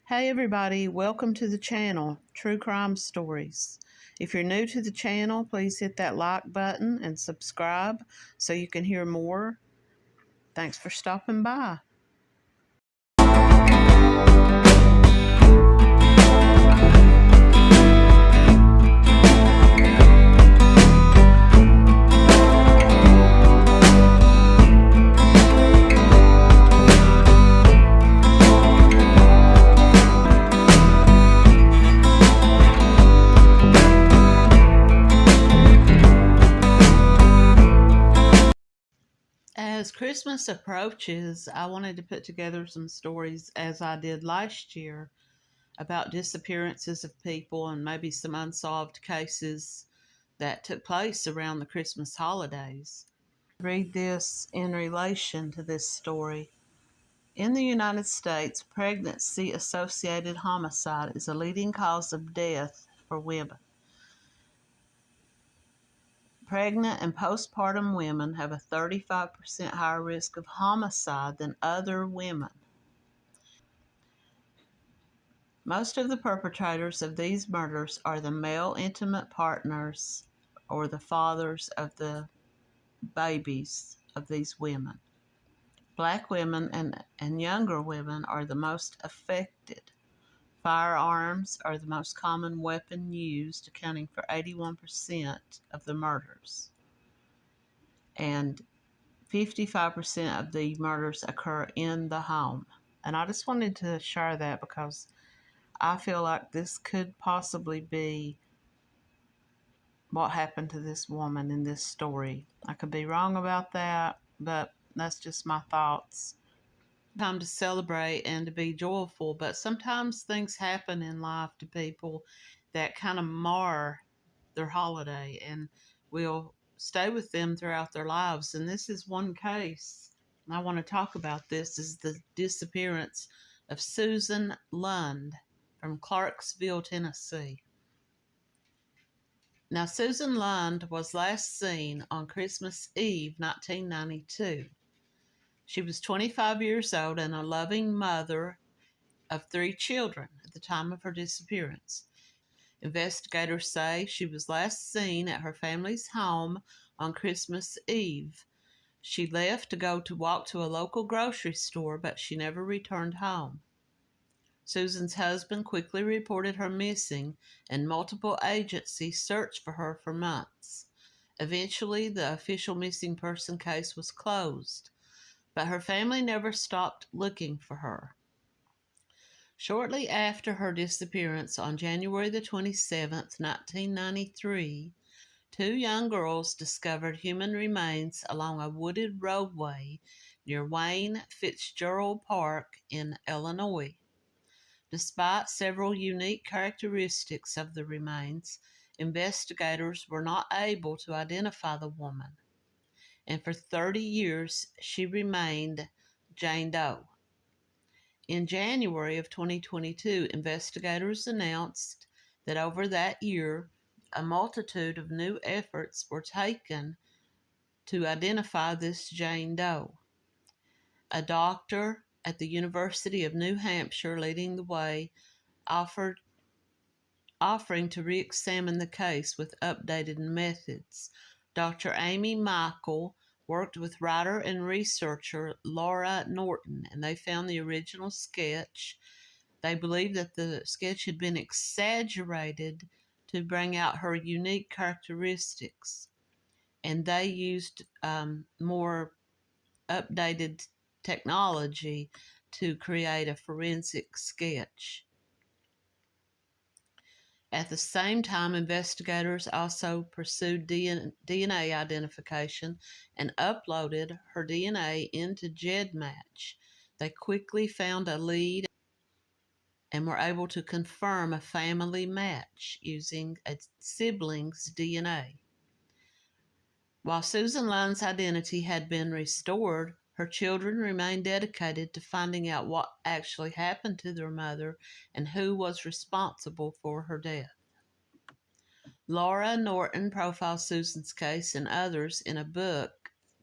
Hey everybody, welcome to the channel, True Crime Stories. If you're new to the channel, please hit that like button and subscribe so you can hear more. Thanks for stopping by. As Christmas approaches, I wanted to put together some stories as I did last year about disappearances of people and maybe some unsolved cases that took place around the Christmas holidays. Read this in relation to this story. In the United States, pregnancy-associated homicide is a leading cause of death for women. Pregnant and postpartum women have a 35% higher risk of homicide than other women. Most of the perpetrators of these murders are the male intimate partners or the fathers of the babies of these women. Black women and younger women are the most affected. Firearms are the most common weapon used, accounting for 81% of the murders. And 55% of the murders occur in the home. And I just wanted to share that because I feel like this could possibly be what happened to this woman in this story. I could be wrong about that, but that's just my thoughts. Time to celebrate and to be joyful, but sometimes things happen in life to people that kind of mar their holiday and will stay with them throughout their lives. And this is one case. I want to talk about this is the disappearance of Susan Lund from Clarksville, Tennessee. Now, Susan Lund was last seen on Christmas Eve, 1992. She was 25 years old and a loving mother of 3 children at the time of her disappearance. Investigators say she was last seen at her family's home on Christmas Eve. She left to walk to a local grocery store, but she never returned home. Susan's husband quickly reported her missing, and multiple agencies searched for her for months. Eventually, the official missing person case was closed, but her family never stopped looking for her. Shortly after her disappearance on January the 27th, 1993, 2 young girls discovered human remains along a wooded roadway near Wayne Fitzgerald Park in Illinois. Despite several unique characteristics of the remains, investigators were not able to identify the woman, and for 30 years she remained Jane Doe. In January of 2022, investigators announced that over that year, a multitude of new efforts were taken to identify this Jane Doe. A doctor at the University of New Hampshire leading the way, offering to re-examine the case with updated methods. Dr. Amy Michael worked with writer and researcher Laura Norton, and they found the original sketch. They believed that the sketch had been exaggerated to bring out her unique characteristics, and they used more updated technology to create a forensic sketch. At the same time, investigators also pursued DNA identification and uploaded her DNA into GEDmatch. They quickly found a lead and were able to confirm a family match using a sibling's DNA. While Susan Lund's identity had been restored, her children remained dedicated to finding out what actually happened to their mother and who was responsible for her death. Laura Norton profiles Susan's case and others in a book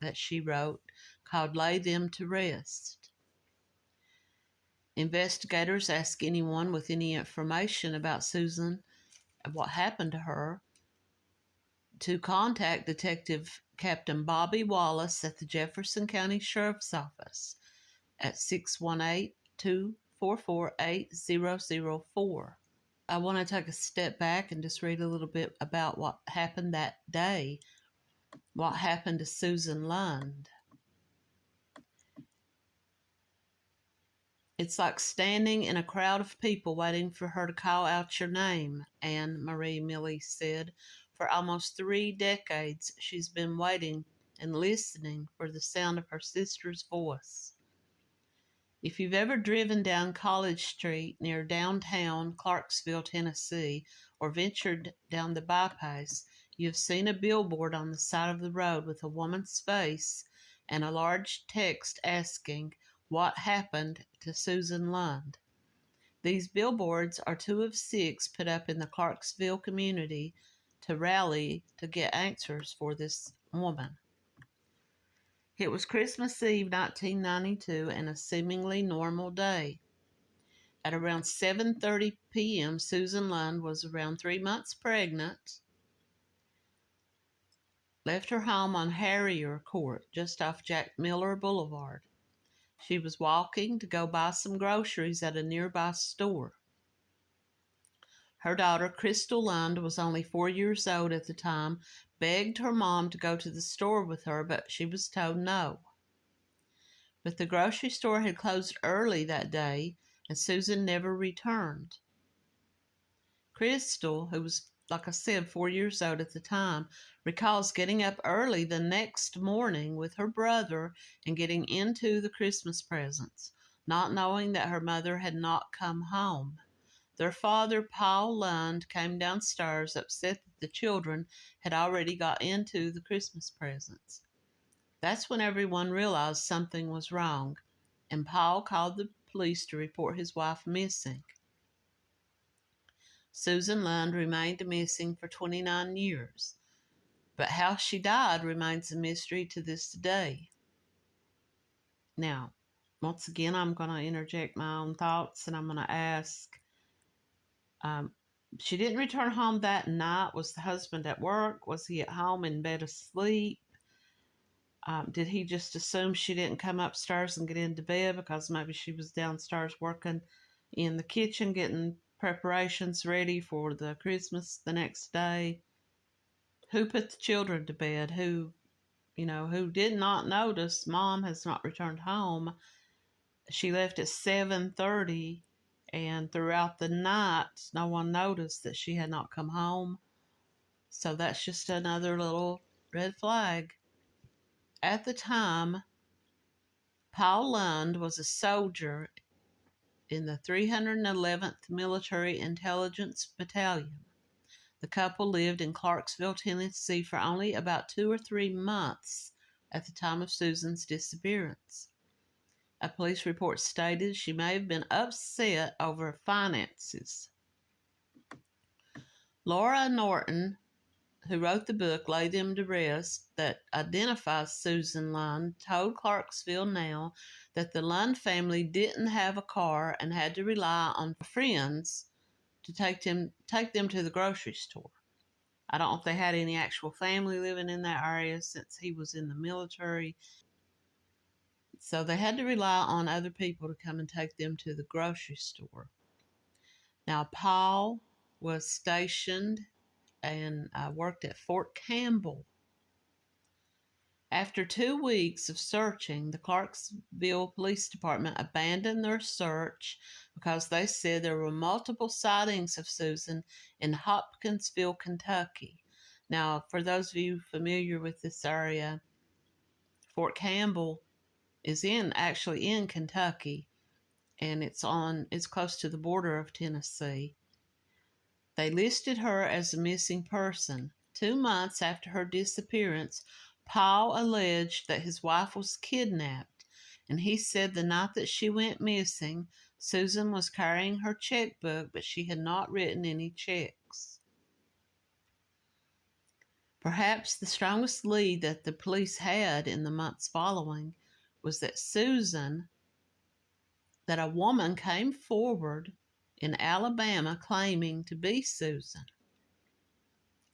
that she wrote called Lay Them to Rest. Investigators asked anyone with any information about Susan and what happened to her to contact Detective Captain Bobby Wallace at the Jefferson County Sheriff's Office at 618-244-8004. I want to take a step back and just read a little bit about what happened that day, what happened to Susan Lund. It's like standing in a crowd of people waiting for her to call out your name, Anne Marie Milley said. For almost 3 decades, she's been waiting and listening for the sound of her sister's voice. If you've ever driven down College Street near downtown Clarksville, Tennessee, or ventured down the bypass, you've seen a billboard on the side of the road with a woman's face and a large text asking, "What happened to Susan Lund?" These billboards are 2 of 6 put up in the Clarksville community to rally to get answers for this woman. It was Christmas Eve, 1992, and a seemingly normal day. At around 7:30 p.m., Susan Lund was around 3 months pregnant, left her home on Harrier Court, just off Jack Miller Boulevard. She was walking to go buy some groceries at a nearby store. Her daughter, Crystal Lund, was only 4 years old at the time, begged her mom to go to the store with her, but she was told no. But the grocery store had closed early that day, and Susan never returned. Crystal, who was, like I said, 4 years old at the time, recalls getting up early the next morning with her brother and getting into the Christmas presents, not knowing that her mother had not come home. Their father, Paul Lund, came downstairs upset that the children had already got into the Christmas presents. That's when everyone realized something was wrong, and Paul called the police to report his wife missing. Susan Lund remained missing for 29 years, but how she died remains a mystery to this day. Now, once again, I'm going to interject my own thoughts, and I'm going to ask, she didn't return home that night. Was the husband at work? Was he at home in bed asleep? Did he just assume she didn't come upstairs and get into bed because maybe she was downstairs working in the kitchen getting preparations ready for the Christmas the next day? Who put the children to bed? Who did not notice mom has not returned home? She left at 7:30, and throughout the night, no one noticed that she had not come home. So that's just another little red flag. At the time, Paul Lund was a soldier in the 311th Military Intelligence Battalion. The couple lived in Clarksville, Tennessee for only about 2 or 3 months at the time of Susan's disappearance. A police report stated she may have been upset over finances. Laura Norton, who wrote the book Lay Them to Rest, that identifies Susan Lund, told Clarksville Now that the Lund family didn't have a car and had to rely on friends to take them to the grocery store. I don't know if they had any actual family living in that area since he was in the military. So they had to rely on other people to come and take them to the grocery store. Now, Paul was stationed and worked at Fort Campbell. After 2 weeks of searching, the Clarksville Police Department abandoned their search because they said there were multiple sightings of Susan in Hopkinsville, Kentucky. Now, for those of you familiar with this area, Fort Campbell is actually in Kentucky, and it's close to the border of Tennessee. They listed her as a missing person. 2 months after her disappearance, Paul alleged that his wife was kidnapped, and he said the night that she went missing, Susan was carrying her checkbook, but she had not written any checks. Perhaps the strongest lead that the police had in the months following was that Susan, that a woman came forward in Alabama claiming to be Susan.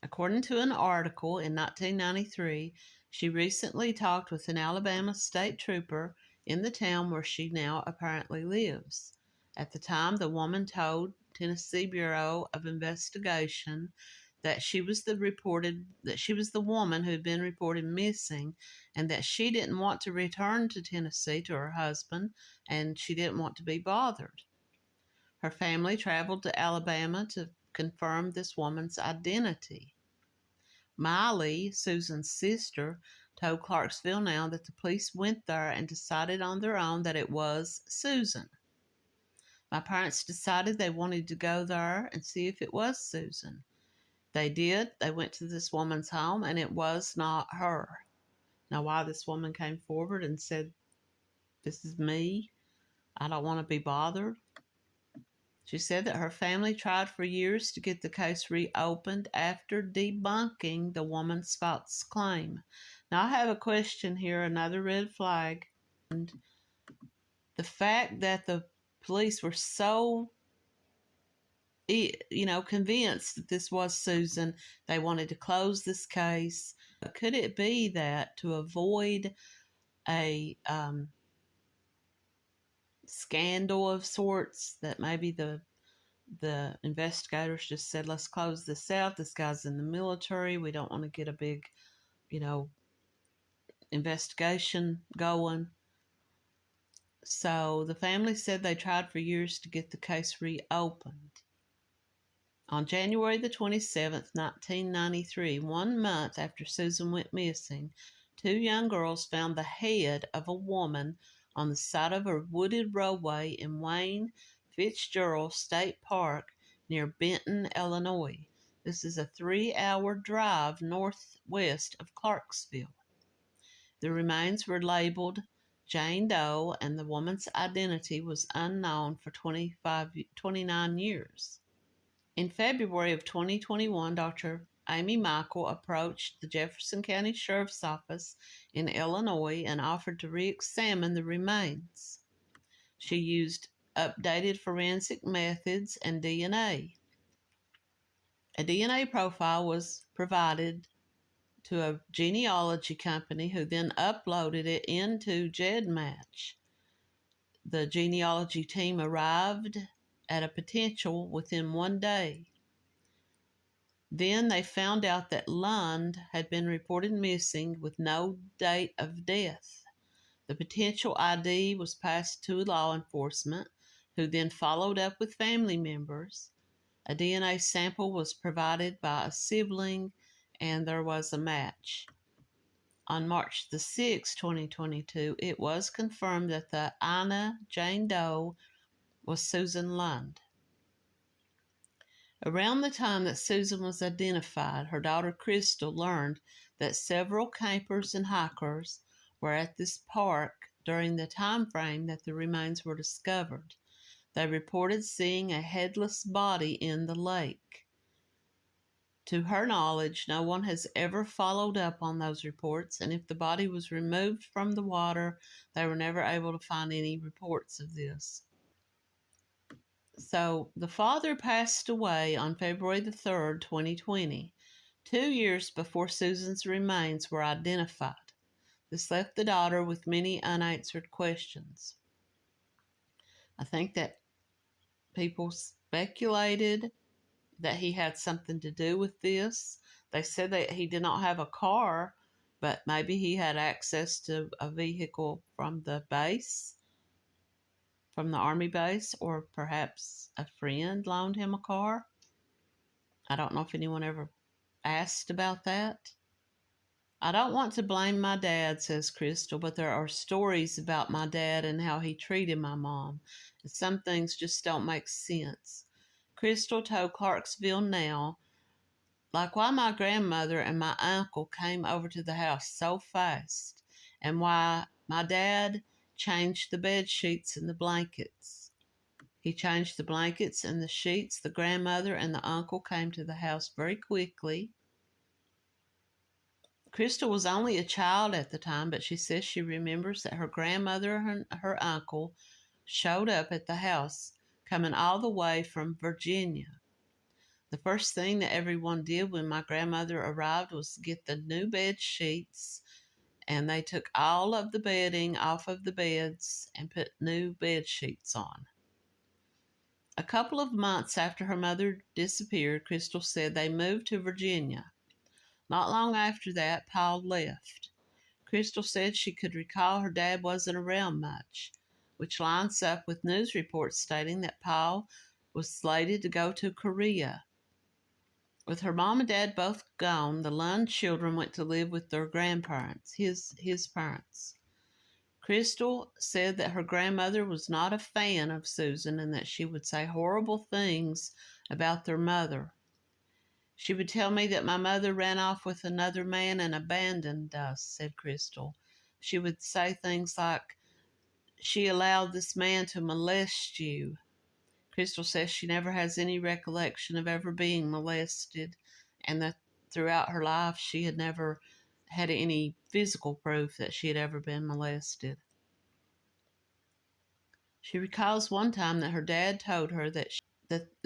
According to an article in 1993, she recently talked with an Alabama state trooper in the town where she now apparently lives. At the time, the woman told Tennessee Bureau of Investigation that she was the woman who had been reported missing, and that she didn't want to return to Tennessee to her husband, and she didn't want to be bothered. Her family traveled to Alabama to confirm this woman's identity. Miley, Susan's sister, told Clarksville Now that the police went there and decided on their own that it was Susan. My parents decided they wanted to go there and see if it was Susan. They did. They went to this woman's home, and it was not her. Now, why this woman came forward and said, "This is me, I don't want to be bothered." She said that her family tried for years to get the case reopened after debunking the woman's false claim. Now, I have a question here, another red flag. And the fact that the police were so convinced that this was Susan, they wanted to close this case. Could it be that to avoid a scandal of sorts, that maybe the investigators just said, let's close this out. This guy's in the military. We don't want to get a big, investigation going. So the family said they tried for years to get the case reopened. On January the 27th, 1993, 1 month after Susan went missing, 2 young girls found the head of a woman on the side of a wooded roadway in Wayne Fitzgerald State Park near Benton, Illinois. This is a 3-hour drive northwest of Clarksville. The remains were labeled Jane Doe, and the woman's identity was unknown for 29 years. In February of 2021, Dr. Amy Michael approached the Jefferson County Sheriff's Office in Illinois and offered to re-examine the remains. She used updated forensic methods and DNA. A DNA profile was provided to a genealogy company who then uploaded it into GEDmatch. The genealogy team arrived at a potential within 1 day. Then they found out that Lund had been reported missing with no date of death. The potential ID was passed to law enforcement, who then followed up with family members. A DNA sample was provided by a sibling, and there was a match. On March the 6th, 2022, it was confirmed that the Ina Jane Doe was Susan Lund. Around the time that Susan was identified, her daughter Crystal learned that several campers and hikers were at this park during the time frame that the remains were discovered. They reported seeing a headless body in the lake. To her knowledge, no one has ever followed up on those reports, and if the body was removed from the water, they were never able to find any reports of this. So the father passed away on February the 3rd, 2020, 2 years before Susan's remains were identified. This left the daughter with many unanswered questions. I think that people speculated that he had something to do with this. They said that he did not have a car, but maybe he had access to a vehicle from the base, from the Army base, or perhaps a friend loaned him a car. I don't know if anyone ever asked about that. I don't want to blame my dad, says Crystal, but there are stories about my dad and how he treated my mom. And some things just don't make sense. Crystal told Clarksville Now, like why my grandmother and my uncle came over to the house so fast, and why my dad changed the bed sheets and the blankets. He changed the blankets and the sheets. The grandmother and the uncle came to the house very quickly. Crystal was only a child at the time, but she says she remembers that her grandmother and her uncle showed up at the house, coming all the way from Virginia. The first thing that everyone did when my grandmother arrived was get the new bed sheets, and they took all of the bedding off of the beds and put new bed sheets on. A couple of months after her mother disappeared, Crystal said they moved to Virginia. Not long after that, Paul left. Crystal said she could recall her dad wasn't around much, which lines up with news reports stating that Paul was slated to go to Korea. With her mom and dad both gone, the Lund children went to live with their grandparents, his parents. Crystal said that her grandmother was not a fan of Susan and that she would say horrible things about their mother. She would tell me that my mother ran off with another man and abandoned us, said Crystal. She would say things like, she allowed this man to molest you. Crystal says she never has any recollection of ever being molested and that throughout her life she had never had any physical proof that she had ever been molested. She recalls one time that her dad told her that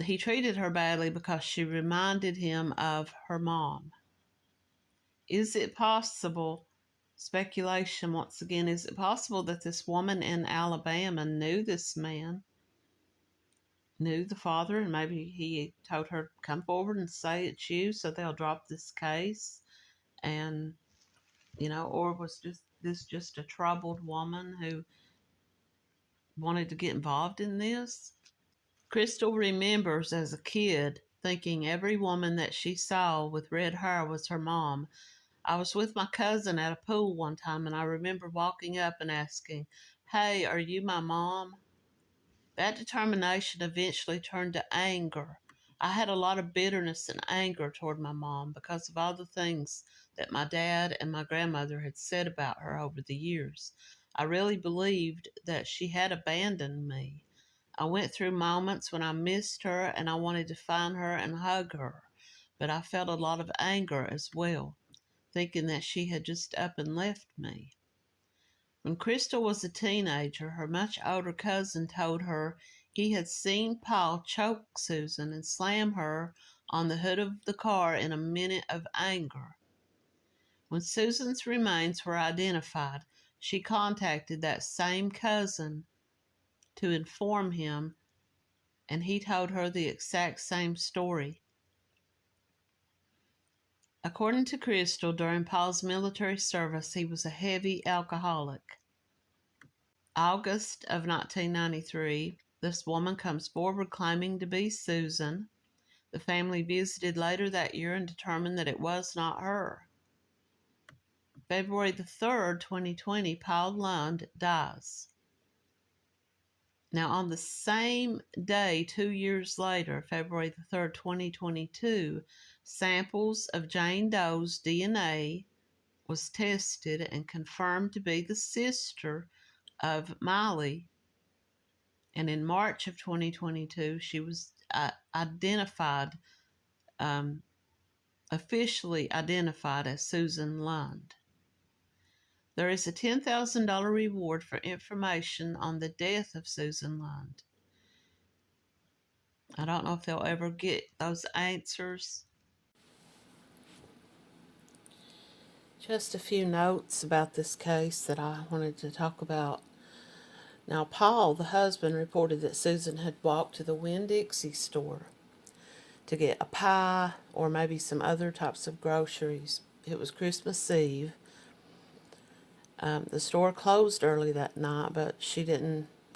he treated her badly because she reminded him of her mom. Is it possible, speculation once again, is it possible that this woman in Alabama knew this man, knew the father, and maybe he told her, come forward and say it's you so they'll drop this case? And, or was this just a troubled woman who wanted to get involved in this? Crystal remembers as a kid thinking every woman that she saw with red hair was her mom. I was with my cousin at a pool one time, and I remember walking up and asking, "Hey, are you my mom?" That determination eventually turned to anger. I had a lot of bitterness and anger toward my mom because of all the things that my dad and my grandmother had said about her over the years. I really believed that she had abandoned me. I went through moments when I missed her and I wanted to find her and hug her, but I felt a lot of anger as well, thinking that she had just up and left me. When Crystal was a teenager, her much older cousin told her he had seen Paul choke Susan and slam her on the hood of the car in a minute of anger. When Susan's remains were identified, she contacted that same cousin to inform him, and he told her the exact same story. According to Crystal, during Paul's military service, he was a heavy alcoholic. August of 1993, this woman comes forward claiming to be Susan. The family visited later that year and determined that it was not her. February the 3rd, 2020, Paul Lund dies. Now, on the same day, 2 years later, February the 3rd, 2022, samples of Jane Doe's DNA was tested and confirmed to be the sister of Miley. And in March of 2022, she was officially identified as Susan Lund. There is a $10,000 reward for information on the death of Susan Lund. I don't know if they'll ever get those answers. Just a few notes about this case that I wanted to talk about. Now, Paul, the husband, reported that Susan had walked to the Winn-Dixie store to get a pie or maybe some other types of groceries. It was Christmas Eve. The store closed early that night, but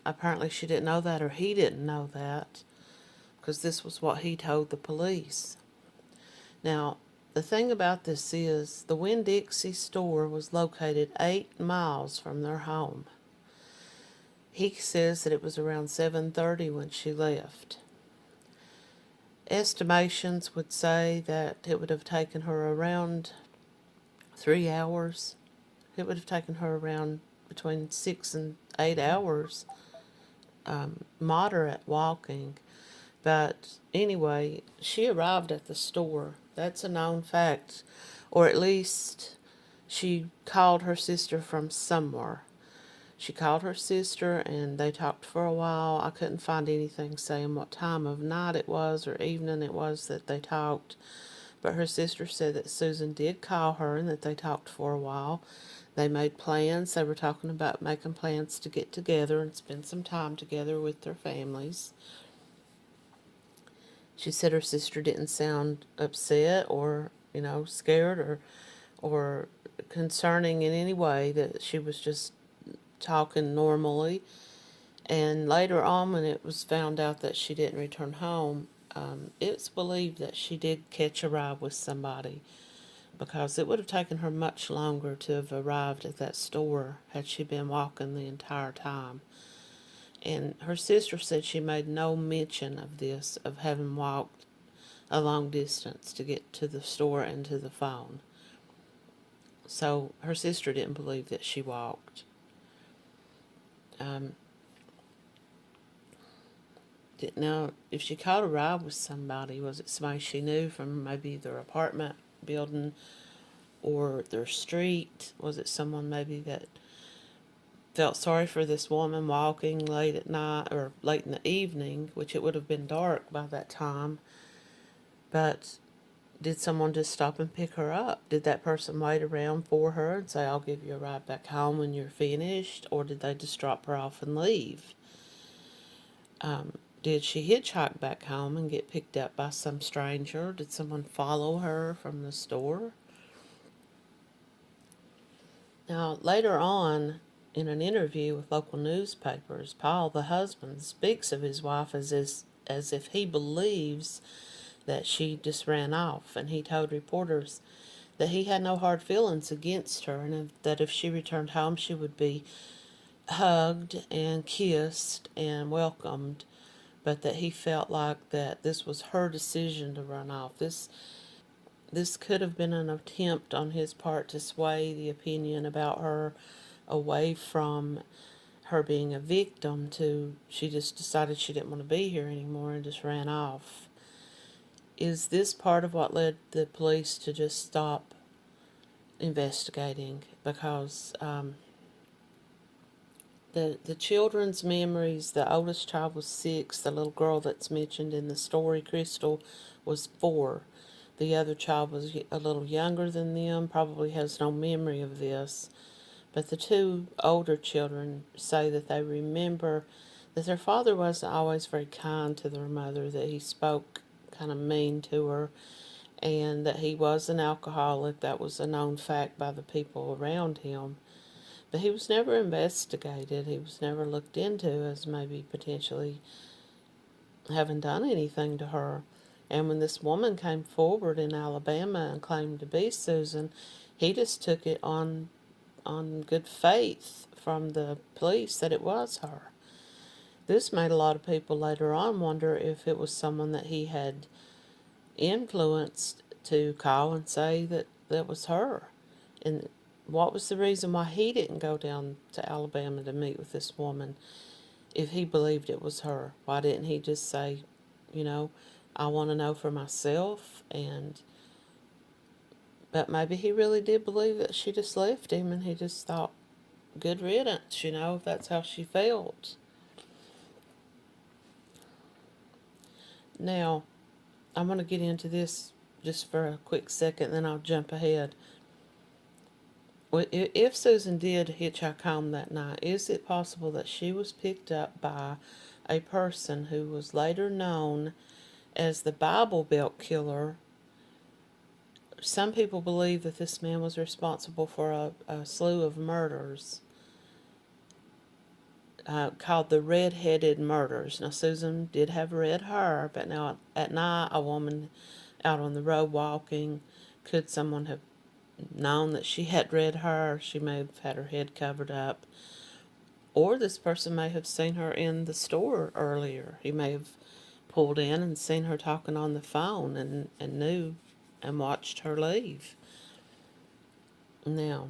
apparently she didn't know that, or he didn't know that, because this was what he told the police. Now, the thing about this is the Winn-Dixie store was located 8 miles from their home. He says that it was around 7:30 when she left. Estimations would say that it would have taken her around 3 hours. It would have taken her around between 6 and 8 hours, moderate walking. But anyway, she arrived at the store. That's a known fact. Or at least she called her sister from somewhere. She called her sister and they talked for a while. I couldn't find anything saying what time of night it was or evening it was that they talked. But her sister said that Susan did call her and that they talked for a while. They made plans. They were talking about making plans to get together and spend some time together with their families. She said her sister didn't sound upset or, scared or concerning in any way, that she was just talking normally. And later on, when it was found out that she didn't return home, it's believed that she did catch a ride with somebody, because it would have taken her much longer to have arrived at that store had she been walking the entire time. And her sister said she made no mention of this, of having walked a long distance to get to the store and to the phone. So her sister didn't believe that she walked. Didn't know if she caught a ride with somebody. Was it somebody she knew from maybe their apartment building or their street? Was it someone maybe that felt sorry for this woman walking late at night or late in the evening, which it would have been dark by that time? But did someone just stop and pick her up? Did that person wait around for her and say, I'll give you a ride back home when you're finished? Or did they just drop her off and leave? Did she hitchhike back home and get picked up by some stranger? Did someone follow her from the store? Now, later on, in an interview with local newspapers, Paul, the husband, speaks of his wife as if he believes that she just ran off, and he told reporters that he had no hard feelings against her, and that if she returned home, she would be hugged and kissed and welcomed, but that he felt like that this was her decision to run off. This could have been an attempt on his part to sway the opinion about her away from her being a victim to she just decided she didn't want to be here anymore and just ran off. Is this part of what led the police to just stop investigating? Because the children's memories, the oldest child was 6, the little girl that's mentioned in the story, Crystal, was 4. The other child was a little younger than them, probably has no memory of this. But the 2 older children say that they remember that their father wasn't always very kind to their mother, that he spoke kind of mean to her, and that he was an alcoholic. That was a known fact by the people around him. But he was never investigated. He was never looked into as maybe potentially having done anything to her. And when this woman came forward in Alabama and claimed to be Susan, he just took it on good faith from the police that it was her. This made a lot of people later on wonder if it was someone that he had influenced to call and say that that was her. And what was the reason why he didn't go down to Alabama to meet with this woman if he believed it was her? Why didn't he just say, I want to know for myself? But maybe he really did believe that she just left him, and he just thought, good riddance, if that's how she felt. Now, I'm going to get into this just for a quick second, then I'll jump ahead. If Susan did hitchhike home that night, is it possible that she was picked up by a person who was later known as the Bible Belt Killer? Some people believe that this man was responsible for a slew of murders called the Red-Headed Murders. Now, Susan did have red hair, but now at night, a woman out on the road walking, could someone have known that she had red hair? She may have had her head covered up. Or this person may have seen her in the store earlier. He may have pulled in and seen her talking on the phone and knew and watched her leave. Now,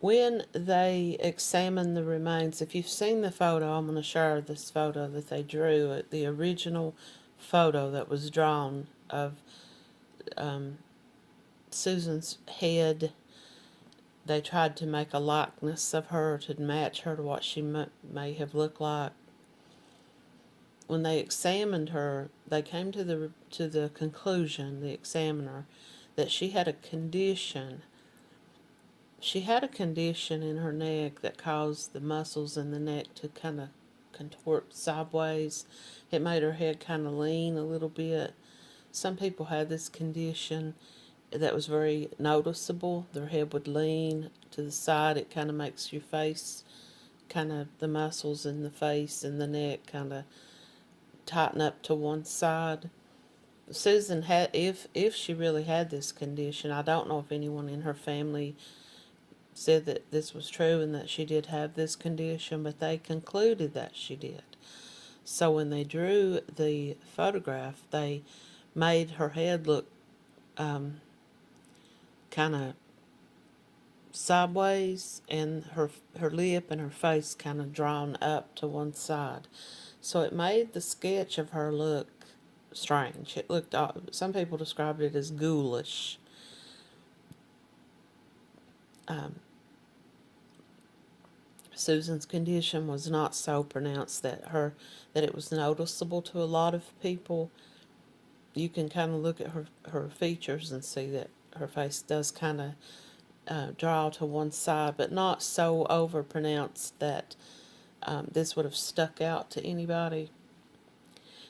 when they examined the remains, if you've seen the photo, I'm going to share this photo that they drew, the original photo that was drawn of Susan's head They tried to make a likeness of her to match her to what she may have looked like. When they examined her, they came to the conclusion, the examiner, that she had a condition. She had a condition in her neck that caused the muscles in the neck to kind of contort sideways. It made her head kind of lean a little bit. Some people had this condition that was very noticeable. Their head would lean to the side. It kind of makes your face, kind of the muscles in the face and the neck kind of tighten up to one side. Susan had, if she really had this condition, I don't know if anyone in her family said that this was true and that she did have this condition, but they concluded that she did. So when they drew the photograph, they made her head look kind of sideways, and her lip and her face kind of drawn up to one side. So it made the sketch of her look strange. It looked, some people described it as ghoulish. Susan's condition was not so pronounced that it was noticeable to a lot of people. You can kind of look at her features and see that her face does kind of draw to one side, but not so over pronounced that this would have stuck out to anybody.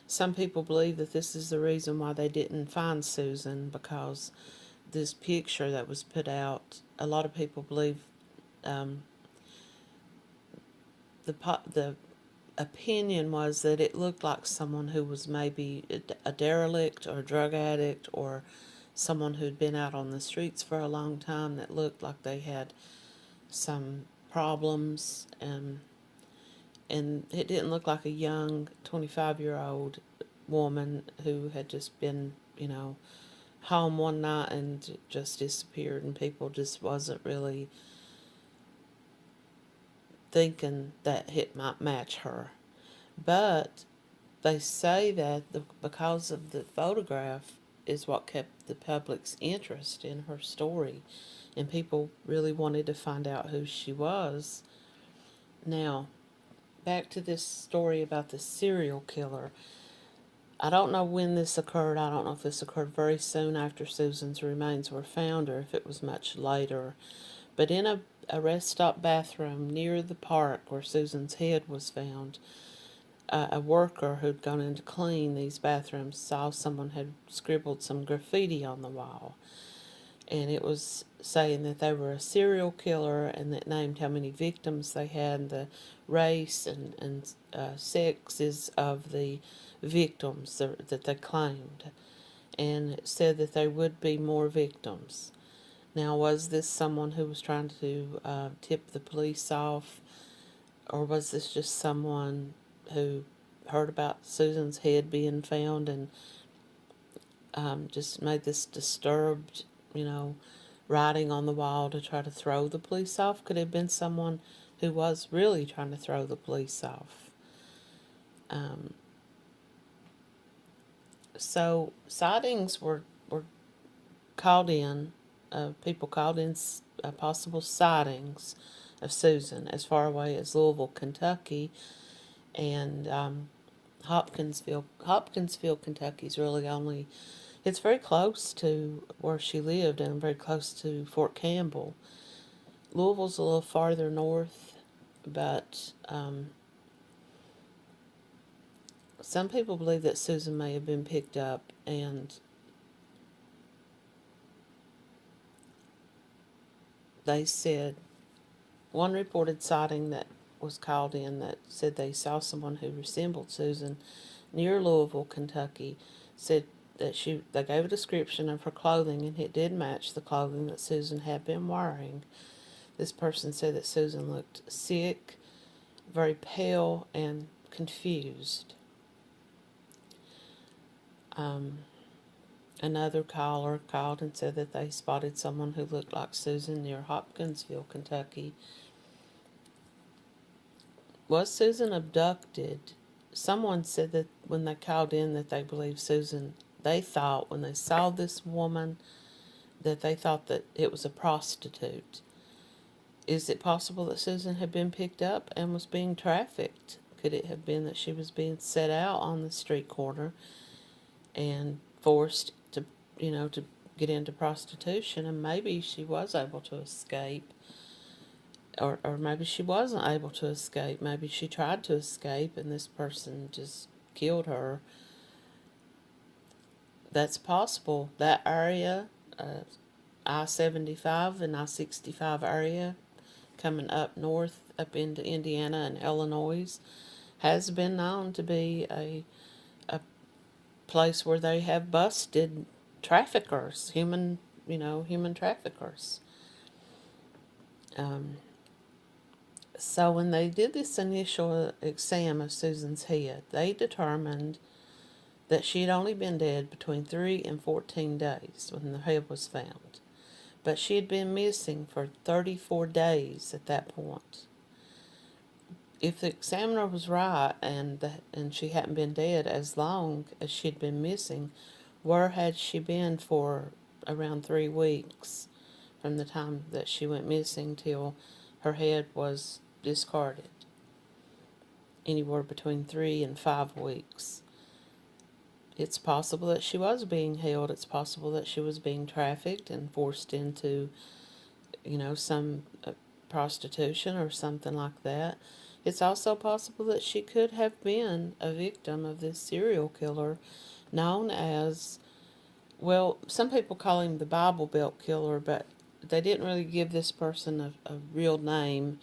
Some people believe that this is the reason why they didn't find Susan, because this picture that was put out, a lot of people believe the opinion was that it looked like someone who was maybe a derelict or a drug addict, or someone who'd been out on the streets for a long time that looked like they had some problems, and it didn't look like a young 25-year-old woman who had just been, home one night and just disappeared, and people just wasn't really thinking that it might match her. But they say that because of the photograph is what kept the public's interest in her story, and people really wanted to find out who she was. Now, back to this story about the serial killer. I don't know when this occurred. I don't know if this occurred very soon after Susan's remains were found, or if it was much later. But in a rest stop bathroom near the park where Susan's head was found, a worker who'd gone in to clean these bathrooms saw someone had scribbled some graffiti on the wall. And it was saying that they were a serial killer, and that named how many victims they had, and the race and sexes of the victims that they claimed. And it said that there would be more victims. Now, was this someone who was trying to tip the police off, or was this just someone who heard about Susan's head being found and just made this disturbed, writing on the wall to try to throw the police off? Could it have been someone who was really trying to throw the police off? So sightings were called in. People called in possible sightings of Susan as far away as Louisville, Kentucky, and Hopkinsville, Kentucky is really only, it's very close to where she lived and very close to Fort Campbell. Louisville's a little farther north, but some people believe that Susan may have been picked up, and they said one reported sighting that was called in that said they saw someone who resembled Susan near Louisville, Kentucky, said that they gave a description of her clothing, and it did match the clothing that Susan had been wearing. This person said that Susan looked sick, very pale, and confused. Another caller called and said that they spotted someone who looked like Susan near Hopkinsville, Kentucky. Was Susan abducted? Someone said that when they called in that they believed Susan, they thought when they saw this woman that they thought that it was a prostitute. Is it possible that Susan had been picked up and was being trafficked? Could it have been that she was being set out on the street corner and forced to, to get into prostitution, and maybe she was able to escape, or maybe she wasn't able to escape. Maybe she tried to escape and this person just killed her. That's possible. That area, I-75 and I-65 area, coming up north, up into Indiana and Illinois, has been known to be a place where they have busted traffickers, human traffickers. So when they did this initial exam of Susan's head, they determined that she had only been dead between 3 and 14 days when the head was found. But she had been missing for 34 days at that point. If the examiner was right and she hadn't been dead as long as she'd been missing, where had she been for around 3 weeks from the time that she went missing till her head was discarded? Anywhere between 3 and 5 weeks. It's possible that she was being held. It's possible that she was being trafficked and forced into, some prostitution or something like that. It's also possible that she could have been a victim of this serial killer known as, well, some people call him the Bible Belt Killer, but they didn't really give this person a real name.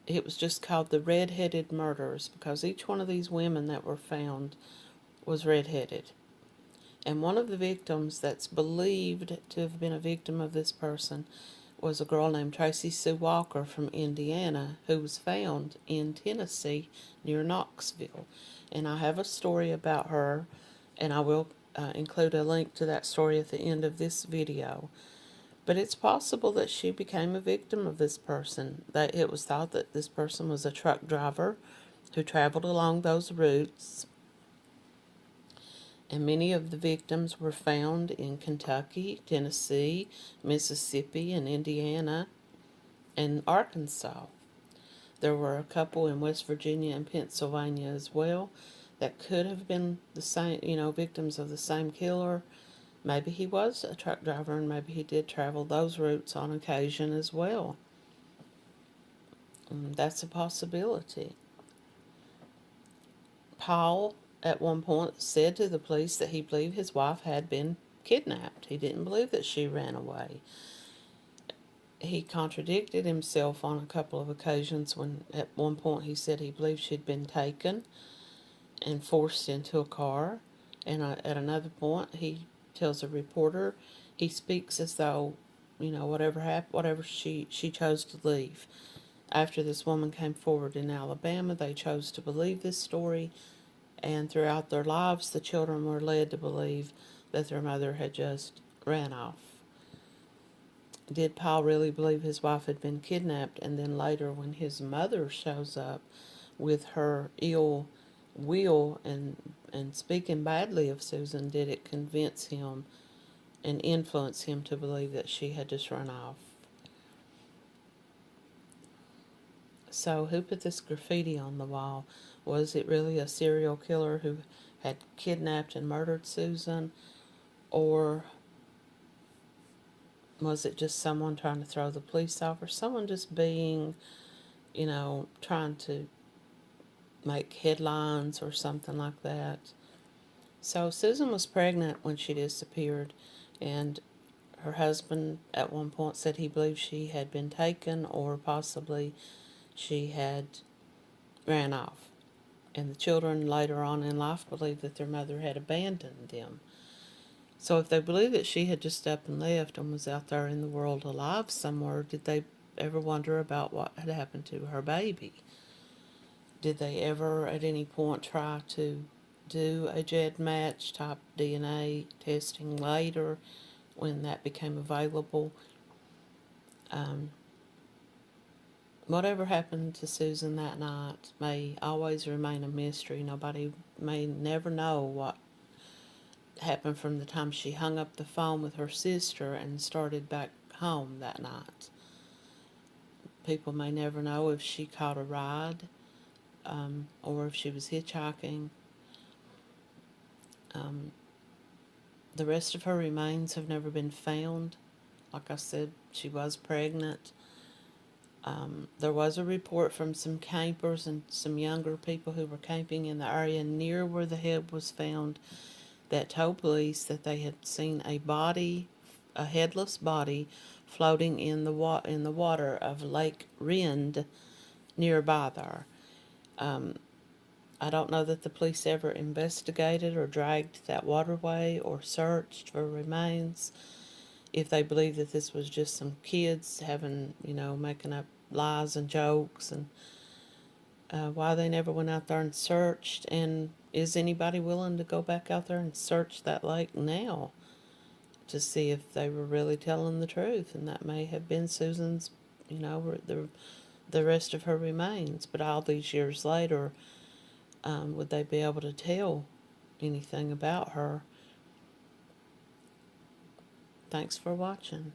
It was just called the Red-Headed Murderers because each one of these women that were found was red-headed. And one of the victims that's believed to have been a victim of this person was a girl named Tracy Sue Walker from Indiana, who was found in Tennessee near Knoxville. And I have a story about her, and I will include a link to that story at the end of this video. But it's possible that she became a victim of this person. That it was thought that this person was a truck driver who traveled along those routes. And many of the victims were found in Kentucky, Tennessee, Mississippi, and Indiana, and Arkansas. There were a couple in West Virginia and Pennsylvania as well that could have been the same, victims of the same killer. Maybe he was a truck driver and maybe he did travel those routes on occasion as well. That's a possibility. Paul, at one point, said to the police that he believed his wife had been kidnapped. He didn't believe that she ran away. He contradicted himself on a couple of occasions when at one point he said he believed she'd been taken and forced into a car. And at another point he tells a reporter he speaks as though, whatever happened, whatever she chose to leave. After this woman came forward in Alabama, they chose to believe this story. And throughout their lives, the children were led to believe that their mother had just ran off. Did Paul really believe his wife had been kidnapped? And then later, when his mother shows up with her ill will and speaking badly of Susan, did it convince him and influence him to believe that she had just run off? So who put this graffiti on the wall? Was it really a serial killer who had kidnapped and murdered Susan? Or was it just someone trying to throw the police off? Or someone just being, trying to make headlines or something like that? So Susan was pregnant when she disappeared. And her husband at one point said he believed she had been taken or possibly she had ran off. And the children later on in life believed that their mother had abandoned them. So if they believed that she had just up and left and was out there in the world alive somewhere, did they ever wonder about what had happened to her baby? Did they ever at any point try to do a GED match type DNA testing later when that became available? Whatever happened to Susan that night may always remain a mystery. Nobody may never know what happened from the time she hung up the phone with her sister and started back home that night. People may never know if she caught a ride, or if she was hitchhiking. Um, the rest of her remains have never been found. Like I said, she was pregnant. There was a report from some campers and some younger people who were camping in the area near where the head was found that told police that they had seen a body, a headless body, floating in the water of Lake Rind nearby there. I don't know that the police ever investigated or dragged that waterway or searched for remains. If they believe that this was just some kids having, making up lies and jokes, and why they never went out there and searched. And is anybody willing to go back out there and search that lake now to see if they were really telling the truth? And that may have been Susan's, the rest of her remains. But all these years later, would they be able to tell anything about her? Thanks for watching.